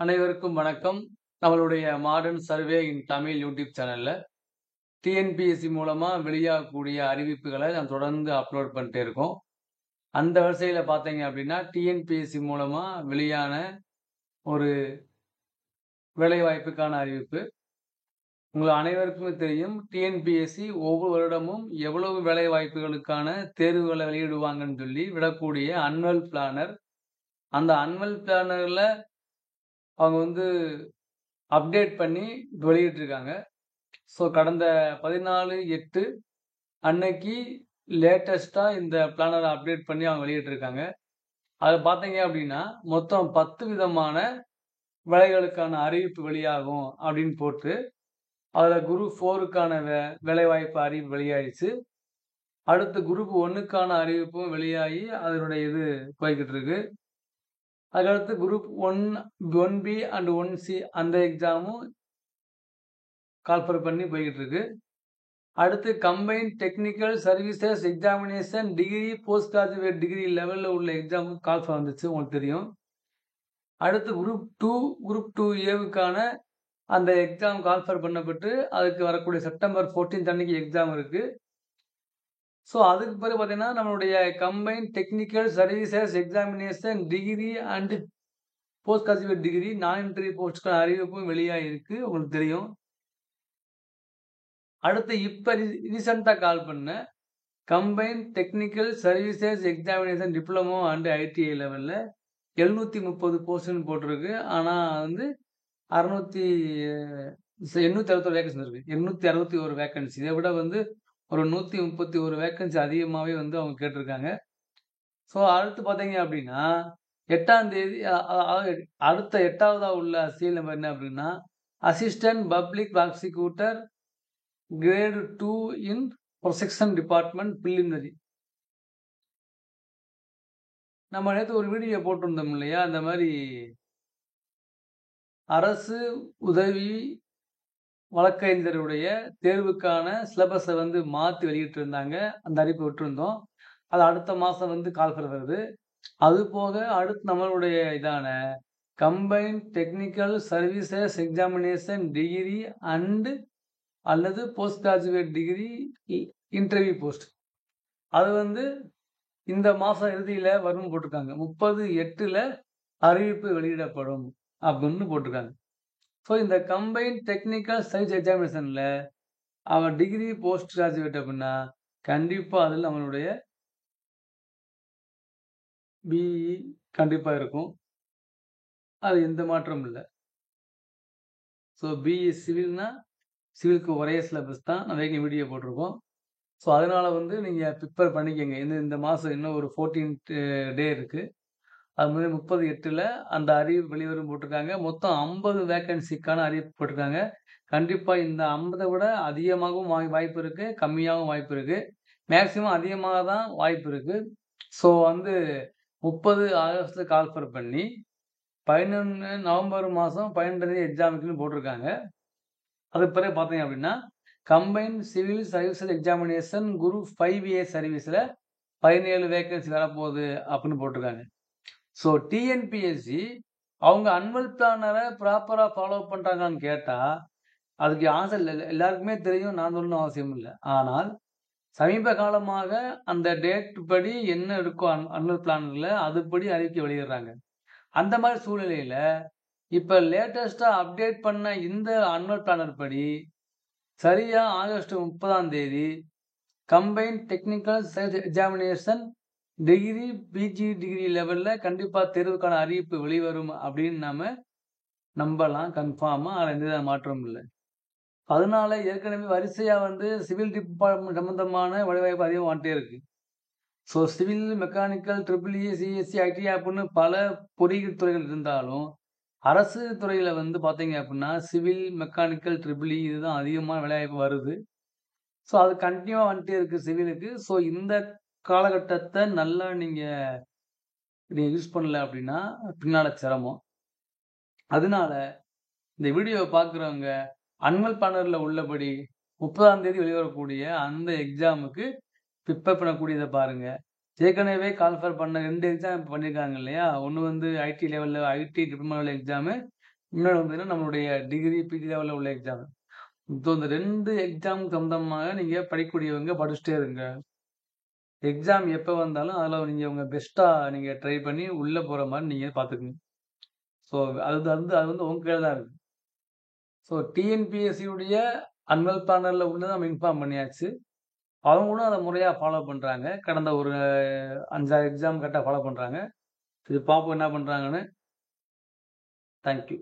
அனைவருக்கும் வணக்கம். நம்மளுடைய மாடர்ன் சர்வே இன் தமிழ் யூடியூப் சேனல்ல டிஎன்பிஎஸ்சி மூலமா வெளியாகக்கூடிய அறிவிப்புகளை நான் தொடர்ந்து அப்லோட் பண்ணிட்டே இருக்கோம். அந்த வரிசையில பார்த்தீங்க அப்படின்னா, டிஎன்பிஎஸ்சி மூலமா வெளியான ஒரு வேலைவாய்ப்புக்கான அறிவிப்பு. உங்கள் அனைவருக்குமே தெரியும், டிஎன்பிஎஸ்சி ஒவ்வொரு வருடமும் எவ்வளவு வேலைவாய்ப்புகளுக்கான தேர்வுகளை வெளியிடுவாங்கன்னு சொல்லி விடக்கூடிய அன்னுவல் பிளானர். அந்த அன்னுவல் பிளானர்ல அவங்க வந்து அப்டேட் பண்ணி வெளியிட்டிருக்காங்க. ஸோ கடந்த 14/8 அன்னைக்கு லேட்டஸ்ட்டா இந்த பிளானரை அப்டேட் பண்ணி அவங்க வெளியிட்டிருக்காங்க. அதை பார்த்தீங்க அப்படின்னா, மொத்தம் 10 விதமான வேலைகளுக்கான அறிவிப்பு வெளியாகும் அப்படின்னு போட்டு, அதில் குரூப் 4க்கான வேலைவாய்ப்பு அறிவிப்பு வெளியாயிடுச்சு. அடுத்து குரூப் 1க்கான அறிவிப்பும் வெளியாகி அதனுடைய இது போய்கிட்டு இருக்கு. அதுக்கடுத்து குரூப் 1B அண்ட் 1C அந்த எக்ஸாமும் கால்ஃபர் பண்ணி போய்கிட்டு இருக்கு. அடுத்து combined technical services examination degree post graduate degree லெவலில் உள்ள எக்ஸாம் கால்ஃபர் வந்துச்சு, உங்களுக்கு தெரியும். அடுத்து குரூப் 2 குரூப் 2A அந்த எக்ஸாம் கால்ஃபர் பண்ணப்பட்டு அதுக்கு வரக்கூடிய செப்டம்பர் 14 அன்னைக்கு எக்ஸாம் இருக்கு. ஸோ அதுக்கு பிறகு பார்த்தீங்கன்னா, நம்மளுடைய combined technical services examination degree and post graduate degree நான் என்ட்ரி போஸ்ட்டுக்கான அறிவிப்பும் வெளியாக இருக்கு, உங்களுக்கு தெரியும். அடுத்து இப்போ ரீசெண்டாக கால் பண்ண combined technical services examination diploma and ITI லெவலில் 730 போஸ்ட்னு போட்டிருக்கு. ஆனால் 861 வேகன்சி இருக்குது. 861 வேகன்சி. இதை விட ஒரு 131 வேகன்சி அதிகமாகவே அவங்க கேட்டிருக்காங்க. ஸோ அடுத்து பார்த்தீங்க அப்படின்னா 8ஆம் தேதி, அடுத்த 8ஆவதாக உள்ள சீல் நம்பர் என்ன அப்படின்னா, அசிஸ்டன்ட் பப்ளிக் ப்ராசிக்யூட்டர் கிரேட் 2 இன் ப்ரொசெக்ஷன் டிபார்ட்மெண்ட் பிலிமினரி. நம்ம நேற்று ஒரு வீடியோ போட்டிருந்தோம் இல்லையா, அந்த மாதிரி அரசு உதவி வழக்கறிஞருடைய தேர்வுக்கான சிலபஸை மாற்றி வெளியிட்டு இருந்தாங்க. அந்த அறிவிப்பு விட்டுருந்தோம். அது அடுத்த மாதம் கால்ஃபர் வருது. அது போக அடுத்து நம்மளுடைய இதான combined technical services examination degree and அல்லது post graduate degree interview post, அது இந்த மாதம் இறுதியில் வரும்னு போட்டிருக்காங்க. 30/8 அறிவிப்பு வெளியிடப்படும் அப்படின்னு போட்டிருக்காங்க. ஸோ இந்த கம்பைன்ட் டெக்னிக்கல் சர்வீஸ் எக்ஸாமினேஷனில் அவன் டிகிரி போஸ்ட் கிராஜுவேட் அப்படின்னா கண்டிப்பாக அதில் நம்மளுடைய பிஇ கண்டிப்பாக இருக்கும். அது எந்த மாற்றமும் இல்லை. ஸோ பிஇ சிவில்னா சிவிலுக்கு ஒரே சிலபஸ் தான். நான் வீடியோ போட்டிருக்கோம். ஸோ அதனால் நீங்கள் ப்ரிப்பேர் பண்ணிக்கோங்க. இந்த மாதம் இன்னும் ஒரு 14th டே இருக்குது. அது மாதிரி 30/8 அந்த அறிவிப்பு வெளிவரும் போட்டிருக்காங்க. மொத்தம் 50 வேகன்சிக்கான அறிவிப்பு போட்டிருக்காங்க. கண்டிப்பாக இந்த 50 விட அதிகமாகவும் வாய்ப்பு இருக்குது, கம்மியாகவும் வாய்ப்பு இருக்குது. மேக்ஸிமம் அதிகமாக தான் வாய்ப்பு இருக்குது. ஸோ 30 ஆகஸ்ட் கால்ஃபர் பண்ணி 11 நவம்பர் மாதம் 12 எக்ஸாமுக்குன்னு போட்டிருக்காங்க. அதுக்கு பிறகு பார்த்தீங்க அப்படின்னா, combined civil services examination group 5A சர்வீஸில் 17 வேகன்சி வரப்போகுது அப்படின்னு போட்டிருக்காங்க. ஸோ டிஎன்பிஎஸ்சி அவங்க அன்னுவல் பிளானரை ப்ராப்பராக ஃபாலோ பண்ணுறாங்கன்னு கேட்டால் அதுக்கு ஆன்சர் எல்லாருக்குமே தெரியும், நான் சொல்லணும் அவசியம் இல்லை. ஆனால் சமீப காலமாக அந்த டேட் படி என்ன இருக்கும் அன்னுவல் பிளானரில் அதுபடி அறிக்கை வெளியிடுறாங்க. அந்த மாதிரி சூழ்நிலையில் இப்போ லேட்டஸ்ட்டாக அப்டேட் பண்ண இந்த அன்னுவல் பிளானர் படி சரியாக ஆகஸ்ட் 30ஆம் தேதி combined technical service examination degree PG degree லெவலில் கண்டிப்பாக தேர்வுக்கான அறிவிப்பு வெளிவரும் அப்படின்னு நம்ம நம்பலாம் கன்ஃபார்மாக. அதில் எந்த மாற்றமும் இல்லை. அதனால ஏற்கனவே வரிசையாக சிவில் டிபார்ட்மெண்ட் சம்மந்தமான வேலைவாய்ப்பு அதிகம் வந்துட்டே இருக்கு. So civil, mechanical, EEE, CSE, IT அப்படின்னு பல பொறியியல் துறைகள் இருந்தாலும் அரசு துறையில் பார்த்தீங்க அப்படின்னா சிவில், மெக்கானிக்கல், EEE இதுதான் அதிகமான வேலைவாய்ப்பு வருது. ஸோ அது கண்டினியூவாக வந்துட்டே இருக்குது சிவிலுக்கு. ஸோ இந்த காலகட்டத்தை நல்லா நீங்கள் யூஸ் பண்ணல அப்படின்னா பின்னால் சிரமம். அதனால இந்த வீடியோவை பார்க்குறவங்க அன்னுவல் பிளானரில் உள்ளபடி 30ஆம் தேதி வெளிவரக்கூடிய அந்த எக்ஸாமுக்கு ப்ரிப்பேர் பண்ணக்கூடியதை பாருங்கள். ஏற்கனவே கால்ஃபர் பண்ண 2 எக்ஸாம் பண்ணியிருக்காங்க இல்லையா? ஒண்ணு வந்து ஐடி லெவல்ல ஐடி டிப்ளமோ லெவல் எக்ஸாமு. இன்னொன்னு வந்து பார்த்தீங்கன்னா, நம்மளுடைய டிகிரி, பிஜி லெவல்ல உள்ள எக்ஸாம். இப்போ இந்த 2 எக்ஸாம் சம்பந்தமாக நீங்க படிக்கக்கூடியவங்க படிச்சுட்டே இருங்க. எக்ஸாம் எப்ப வந்தாலும் அதில நீங்க உங்க பெஸ்ட்டா நீங்க ட்ரை பண்ணி உள்ள போற மாரி நீங்க பார்த்துக்கங்க. ஸோ அது வந்து உங்க கையில தான் இருக்கு. ஸோ டிஎன்பிஎஸ்சி உடைய அன்வல் பேனல்ல உள்ளத நம்ம இன்ஃபார்ம் பண்ணியாச்சு. அவங்களும் அத முறையா ஃபாலோ பண்றாங்க. கடந்த ஒரு 5, 6 எக்ஸாம் கரெக்ட்டா ஃபாலோ பண்றாங்க. இது பார்ப்போம் என்ன பண்றாங்கன்னு. Thank you.